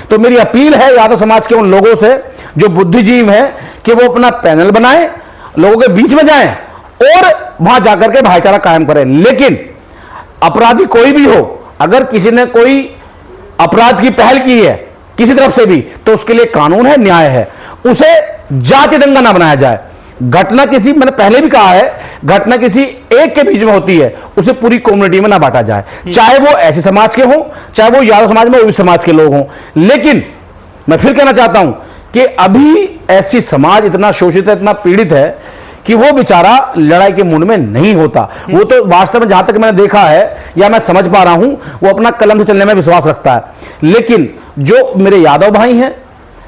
तो मेरी अपील है यादव समाज के उन लोगों से जो बुद्धिजीवी हैं कि वो अपना पैनल बनाएं, लोगों के बीच में जाएं और वहां जाकर के भाईचारा कायम करें। लेकिन अपराधी कोई भी हो, अगर किसी ने कोई अपराध की पहल की है किसी तरफ से भी, तो उसके लिए कानून है, न्याय है, उसे जाति दंगा ना बनाया जाए। घटना किसी, मैंने पहले भी कहा है, घटना किसी एक के बीच में होती है, उसे पूरी कम्युनिटी में ना बांटा जाए, चाहे वो ऐसे समाज के हों, चाहे वो यादव समाज में उस समाज के लोग हों। लेकिन मैं फिर कहना चाहता हूं कि अभी ऐसी समाज इतना शोषित है, इतना पीड़ित है कि वो बेचारा लड़ाई के मूड में नहीं होता। वो तो वास्तव में जहां तक मैंने देखा है या मैं समझ पा रहा हूं, वो अपना कलम से चलने में विश्वास रखता है। लेकिन जो मेरे यादव भाई हैं,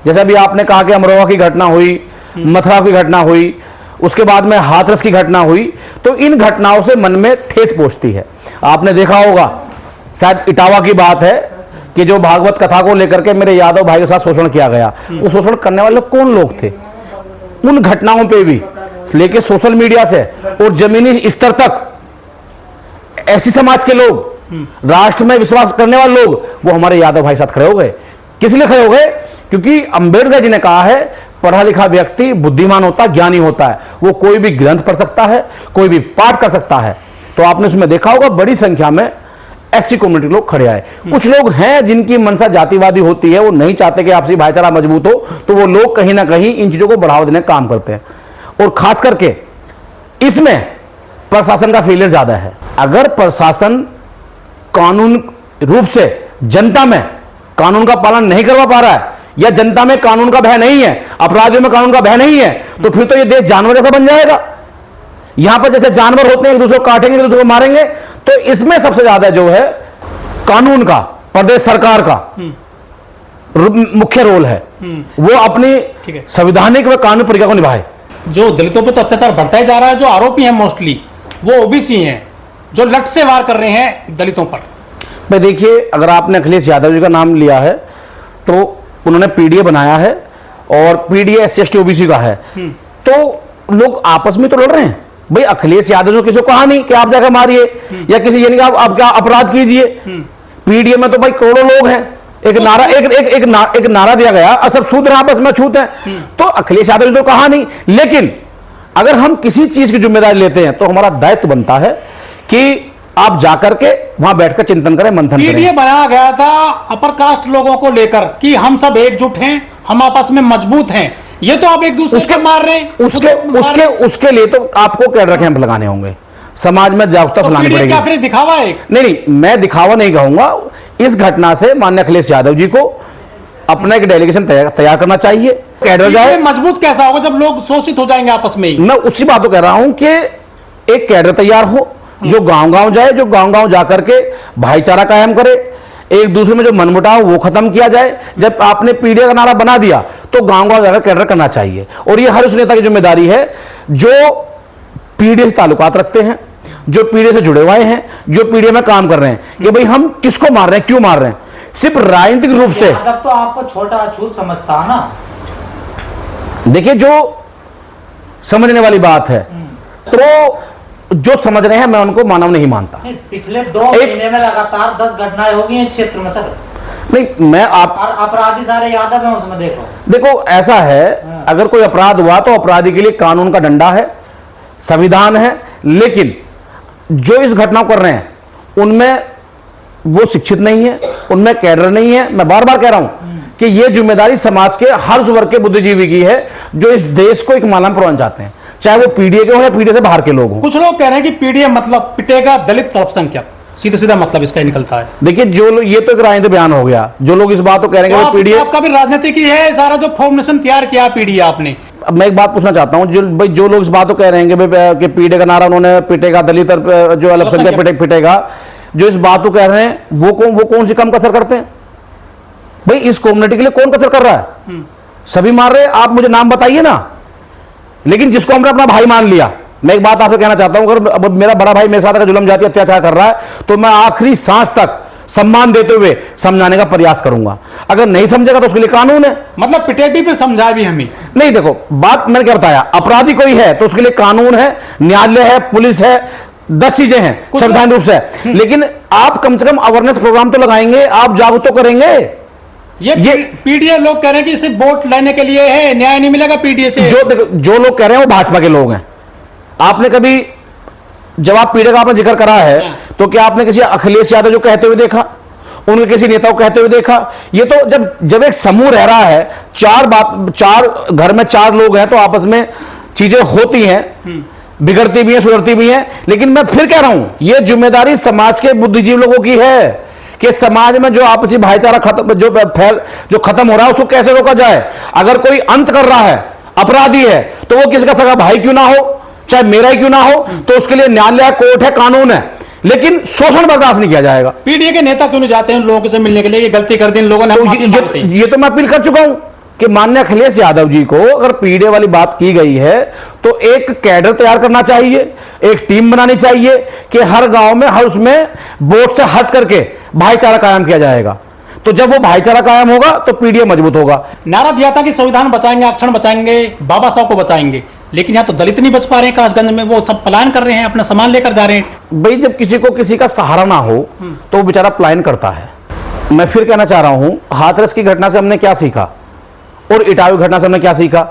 जैसा भी आपने कहा कि अमरोहा की घटना हुई, मथुरा की घटना हुई, उसके बाद में हाथरस की घटना हुई, तो इन घटनाओं से मन में ठेस पहुंचती है। आपने देखा होगा, शायद इटावा की बात है कि जो भागवत कथा को लेकर के मेरे यादव भाई के साथ शोषण किया गया, वो शोषण करने वाले कौन लोग थे? उन घटनाओं पे भी लेके सोशल मीडिया से और जमीनी स्तर तक ऐसी समाज के लोग, राष्ट्र में विश्वास करने वाले लोग, वो हमारे यादव भाई साथ खड़े हो गए। किस लिए खड़े हो गए? क्योंकि अंबेडकर जी ने कहा है, पढ़ा लिखा व्यक्ति बुद्धिमान होता है, ज्ञानी होता है, वो कोई भी ग्रंथ पढ़ सकता है, कोई भी पाठ कर सकता है। तो आपने उसमें देखा होगा बड़ी संख्या में ऐसी कम्युनिटी लोग खड़े आए। कुछ लोग हैं जिनकी मनसा जातिवादी होती है, वो नहीं चाहते कि आपसी भाईचारा मजबूत हो, तो वो लोग कहीं ना कहीं इन चीजों को बढ़ावा देने का काम करते हैं। और खास करके इसमें प्रशासन का फेलियर ज्यादा है। अगर प्रशासन कानून रूप से जनता में कानून का पालन नहीं करवा पा रहा है, या जनता में कानून का भय नहीं है, अपराधियों में कानून का भय नहीं है, तो फिर तो ये देश जानवर जैसा बन जाएगा। यहां पर जैसे जानवर होते हैं, एक दूसरे को काटेंगे, एक दूसरे को मारेंगे, तो इसमें सबसे ज्यादा जो है कानून का, प्रदेश सरकार का मुख्य रोल है। वो अपनी संवैधानिक व कानूनी प्रक्रिया को निभाए। जो दलितों पर तो अत्याचार बढ़ता ही जा रहा है, जो आरोपी हैं मोस्टली वो ओबीसी हैं, जो लट से वार कर रहे हैं दलितों पर। भाई देखिए, अगर आपने अखिलेश यादव जी का नाम लिया है, तो उन्होंने पीडीए बनाया है और पीडीए SC/ST OBC का है, तो लोग आपस में तो लड़ रहे हैं। भाई अखिलेश यादव ने किसी को कहा नहीं कि आप जाकर मारिए या किसी यानी कि आप क्या अपराध कीजिए। पीडीए में तो भाई करोड़ों लोग हैं, एक नारा एक नारा दिया गया, सब शूद्र आपस में छूत हैं। तो अखिलेश यादव ने तो कहा नहीं, लेकिन अगर हम किसी चीज की जिम्मेदारी लेते हैं तो हमारा दायित्व बनता है कि आप जाकर के वहां बैठकर चिंतन करें, मंथन करें। पीडीए बनाया गया था अपर कास्ट लोगों को लेकर कि हम सब एकजुट हैं, हम आपस में मजबूत हैं। ये तो आप एक दूसरे को मार रहे हैं। उसके लिए तो आपको कैडर कैंप लगाने होंगे, समाज में जागरूकता फैलानी पड़ेगी। क्या फिर दिखावा है? नहीं, मैं दिखावा नहीं कहूंगा। इस घटना से माननीय अखिलेश यादव जी को अपना एक डेलीगेशन तैयार करना चाहिए। कैडर जाए। मजबूत कैसा होगा जब लोग शोषित हो जाएंगे आपस में ही? मैं उसी बात को कह रहा हूं कि एक कैडर तैयार हो जो गांव-गांव जाए, जो गांव-गांव जाकर के भाईचारा कायम करे, एक दूसरे में जो मनमुटाव वो खत्म किया जाए। जब आपने पीडीए का नारा बना दिया तो गांव-गांव जाकर कैडर करना चाहिए। और ये हर उस नेता की जिम्मेदारी है जो पीडीए से ताल्लुकात रखते हैं, जो पीडीए से जुड़े हुए हैं, जो पीडीए में काम कर रहे हैं, कि भाई हम किसको मार रहे हैं, क्यों मार रहे हैं। सिर्फ राजनीतिक रूप से तब तो आपको छोटा अछूत समझता है ना। देखिए, जो समझने वाली बात है, तो जो समझ रहे हैं मैं उनको मानव नहीं मानता। पिछले 2 महीने में लगातार 10 घटनाएं हो गई हैं क्षेत्र में सर। नहीं, मैं आप अपराधी सारे यादव हैं उसमें। देखो ऐसा है, अगर कोई अपराध हुआ तो अपराधी के लिए कानून का डंडा है, संविधान है। लेकिन जो इस घटना कर रहे हैं उनमें वो शिक्षित नहीं है, उनमें कैडर नहीं है। मैं बार बार कह रहा हूं कि ये जिम्मेदारी समाज के हर वर्ग के बुद्धिजीवी की है जो इस देश को एक माला में पहुंचाना चाहते हैं, चाहे वो पीडीए के हो या पीडीए से बाहर के लोग हों। कुछ लोग कह रहे हैं कि पीडीए मतलब पिटेगा दलित अल्पसंख्यक, सीधा सीधा मतलब इसका निकलता है। देखिए, जो लोग, ये तो एक राजनीतिक बयान हो गया। जो लोग इस बात को कह रहे हैं कि पीडीए, आपका भी राजनीतिक ही है सारा जो फॉर्मेशन तैयार किया पीडीए आपने। अब मैं एक बात पूछना चाहता हूं, जो लोग इस बात को कह रहे हैं कि पीडीए का नारा उन्होंने पिटेगा दलित और जो अल्पसंख्यक पिटेगा, जो इस बात को कह रहे हैं वो कौन सी कम कसर करते हैं? भाई इस कम्युनिटी के लिए कौन कसर कर रहा है? सभी मार रहे हैं। आप मुझे नाम बताइए ना। लेकिन जिसको हमने अपना भाई मान लिया, मैं एक बात आपसे कहना चाहता हूं, अगर मेरा बड़ा भाई मेरे साथ अगर जुल्म जाती अत्याचार कर रहा है तो मैं आखिरी सांस तक सम्मान देते हुए समझाने का प्रयास करूंगा। अगर नहीं समझेगा तो उसके लिए कानून है। मतलब पिटे भी फिर समझाए भी हमें नहीं। देखो, बात मैंने क्या बताया, अपराधी कोई है तो उसके लिए कानून है, न्यायालय है, पुलिस है, 10 चीजें हैं संवैधानिक रूप से। लेकिन आप कम से कम अवेयरनेस प्रोग्राम तो लगाएंगे, आप जागरूक तो करेंगे। ये पीडीए लोग कह रहे हैं कि सिर्फ वोट लेने के लिए है, न्याय नहीं मिलेगा पीडीए से। जो लोग कह रहे हैं वो भाजपा के लोग हैं। आपने कभी, जब आप पीडीए का आपने जिक्र करा है, तो क्या आपने किसी अखिलेश यादव जो कहते हुए देखा, उनके किसी नेता को कहते हुए देखा? ये तो जब एक समूह रह रहा है, चार घर में 4 लोग हैं, तो आपस में चीजें होती हैं, बिगड़ती भी हैं, सुधरती भी हैं। लेकिन मैं फिर कह रहा हूं, ये जिम्मेदारी समाज के बुद्धिजीवी लोगों की है कि समाज में जो आपसी भाईचारा जो खत्म हो रहा है उसको कैसे रोका जाए। अगर कोई अंत कर रहा है, अपराधी है, तो वो किसी का सगा भाई क्यों ना हो, चाहे मेरा ही क्यों ना हो, तो उसके लिए न्यायालय, कोर्ट है, कानून है, लेकिन शोषण बर्दाश्त नहीं किया जाएगा। पीडीए के नेता क्यों नहीं जाते हैं उन लोगों से मिलने के लिए? ये गलती कर दी इन लोगों ने, ये तो मैं अपील कर चुका हूं कि माननीय अखिलेश यादव जी को अगर पीडीए वाली बात की गई है तो एक कैडर तैयार करना चाहिए, एक टीम बनानी चाहिए कि हर गांव में, हर उसमें वोट से हट करके भाईचारा कायम किया जाएगा। तो जब वो भाईचारा कायम होगा तो पीडीए मजबूत होगा। नारा दिया था कि संविधान बचाएंगे, आरक्षण बचाएंगे, बाबा साहब को बचाएंगे, लेकिन यहाँ तो दलित नहीं बच पा रहे हैं। कासगंज में वो सब पलायन कर रहे हैं, अपना सामान लेकर जा रहे हैं। भाई, जब किसी को किसी का सहारा ना हो तो वो बेचारा पलायन करता है। मैं फिर कहना चाह रहा हूं, हाथरस की घटना से हमने क्या सीखा और इटावी घटना से हमने क्या सीखा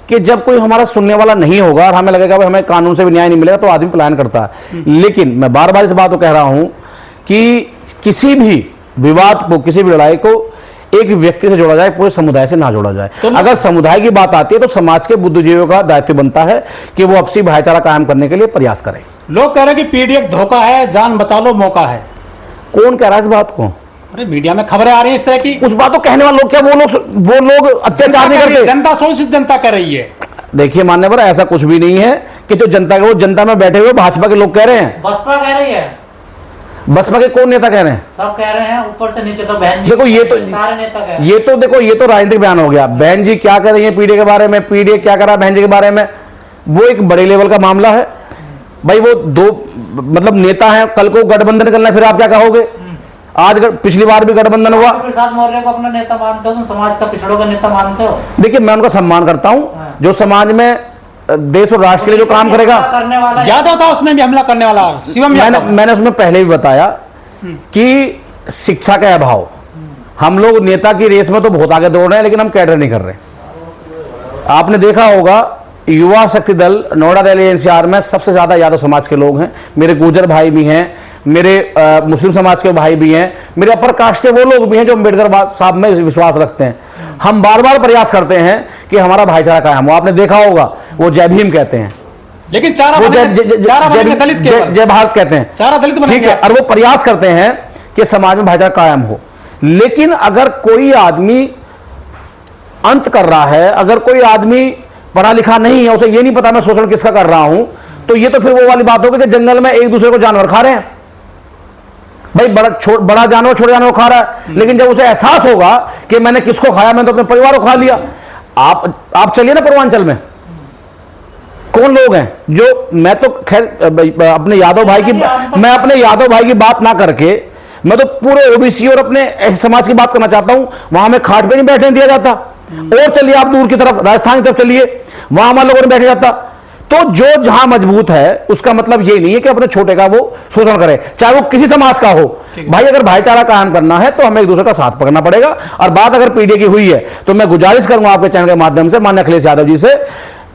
कि जब कोई हमारा सुनने वाला नहीं होगा और हमें लगेगा भाई हमें कानून से भी न्याय नहीं मिलेगा, तो आदमी पलायन करता है। लेकिन मैं बार बार इस बात को कह रहा हूं कि किसी भी विवाद को, किसी भी लड़ाई को एक व्यक्ति से जोड़ा जाए, पूरे समुदाय से ना जोड़ा जाए। तो अगर समुदाय की बात आती है तो समाज के बुद्धिजीवियों का दायित्व बनता है कि वो आपसी भाईचारा कायम करने के लिए प्रयास करें। लोग कह रहे हैं कि पीडीए धोखा है, जान बचा लो मौका है। कौन कह रहा है इस बात को? अरे मीडिया में खबरें आ रही हैं इस तरह की। उस बात को कहने वाले लोग क्या वो लोग अत्याचार नहीं करते? जनता शोषित जनता कर रही है। देखिए मान्यवर, ऐसा कुछ भी नहीं है कि जो जनता के, वो जनता में बैठे हुए भाजपा के लोग कह रहे हैं। बसपा कह रही है। बसपा के कौन नेता कह रहे हैं? सब कह रहे हैं, ऊपर से नीचे तो बहन जी, देखो ये तो सारे नेता कह रहे हैं। ये तो देखो, ये तो राजनीतिक बयान हो गया। बहन जी क्या कर रही है पीडीए के बारे में, पीडीए क्या कर रहा है बहन जी के बारे में, वो एक बड़े लेवल का मामला है। भाई वो दो मतलब नेता हैं, कल को गठबंधन करना, फिर आप क्या कहोगे? आज पिछली बार भी गठबंधन हुआ। प्रसाद मौर्य को अपना नेता मानते हो तुम? समाज का पिछड़ों का नेता मानते हो? देखिए, मैं उनका सम्मान करता हूं, जो समाज में देश और राष्ट्र के लिए जो काम करेगा। करने वाला यादव था उसमें भी हमला करने वाला, शिवम यादव। मैंने उसमें पहले भी बताया कि शिक्षा का अभाव, हम लोग नेता की रेस में तो बहुत आगे दौड़ रहे हैं, लेकिन हम कैडर नहीं कर रहे। आपने देखा होगा, युवा शक्ति दल नोएडा, दिल्ली, एनसीआर में सबसे ज्यादा यादव समाज के लोग हैं। मेरे गुर्जर भाई भी हैं, मेरे मुस्लिम समाज के भाई भी हैं, मेरे अपर कास्ट के वो लोग भी हैं जो अम्बेडकर साहब में विश्वास रखते हैं। हम बार बार प्रयास करते हैं कि हमारा भाईचारा कायम हो। आपने देखा होगा, वो जय भीम कहते हैं, लेकिन चारा दलित जय भारत कहते हैं, चारा दलित ठीक है, और वो प्रयास करते हैं कि समाज में भाईचारा कायम हो। लेकिन अगर कोई आदमी अंत कर रहा है, अगर कोई आदमी पढ़ा लिखा नहीं है, उसे ये नहीं पता मैं शोषण किसका कर रहा हूं, तो ये तो फिर वो वाली बात होगी कि जंगल में एक दूसरे को जानवर खा रहे हैं। भाई बड़ा जानवर छोटे जानवर खा रहा है, लेकिन जब उसे एहसास होगा कि मैंने किसको खाया, मैंने तो अपने परिवार को खा लिया। आप चलिए ना पूर्वांचल में, कौन लोग हैं जो, मैं तो खैर अपने यादव भाई की, मैं अपने यादव भाई की बात ना करके मैं तो पूरे ओबीसी और अपने समाज की बात करना चाहता हूं। वहां में खाट पे नहीं बैठने दिया जाता। और चलिए आप दूर की तरफ, राजस्थान की तरफ चलिए, वहां हमारे लोगों ने बैठे जाता। तो जो जहां मजबूत है, उसका मतलब ये नहीं है कि अपने छोटे का वो शोषण करे, चाहे वो किसी समाज का हो। भाई अगर भाईचारा कायम करना है तो हमें एक दूसरे का साथ पकड़ना पड़ेगा। और बात अगर पीडीए की हुई है तो मैं गुजारिश करूंगा आपके चैनल के माध्यम से माननीय अखिलेश यादव जी से,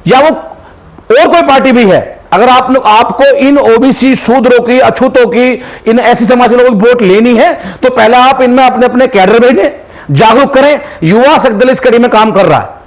या वो और कोई पार्टी भी है, अगर आपको इन ओबीसी शूद्रों की, अछूतों की, इन ऐसी समाज के लोगों की वोट लेनी है, तो पहले आप इनमें अपने अपने कैडर भेजें, जागरूक करें। युवा शक्ति दल इस कड़ी में काम कर रहा है।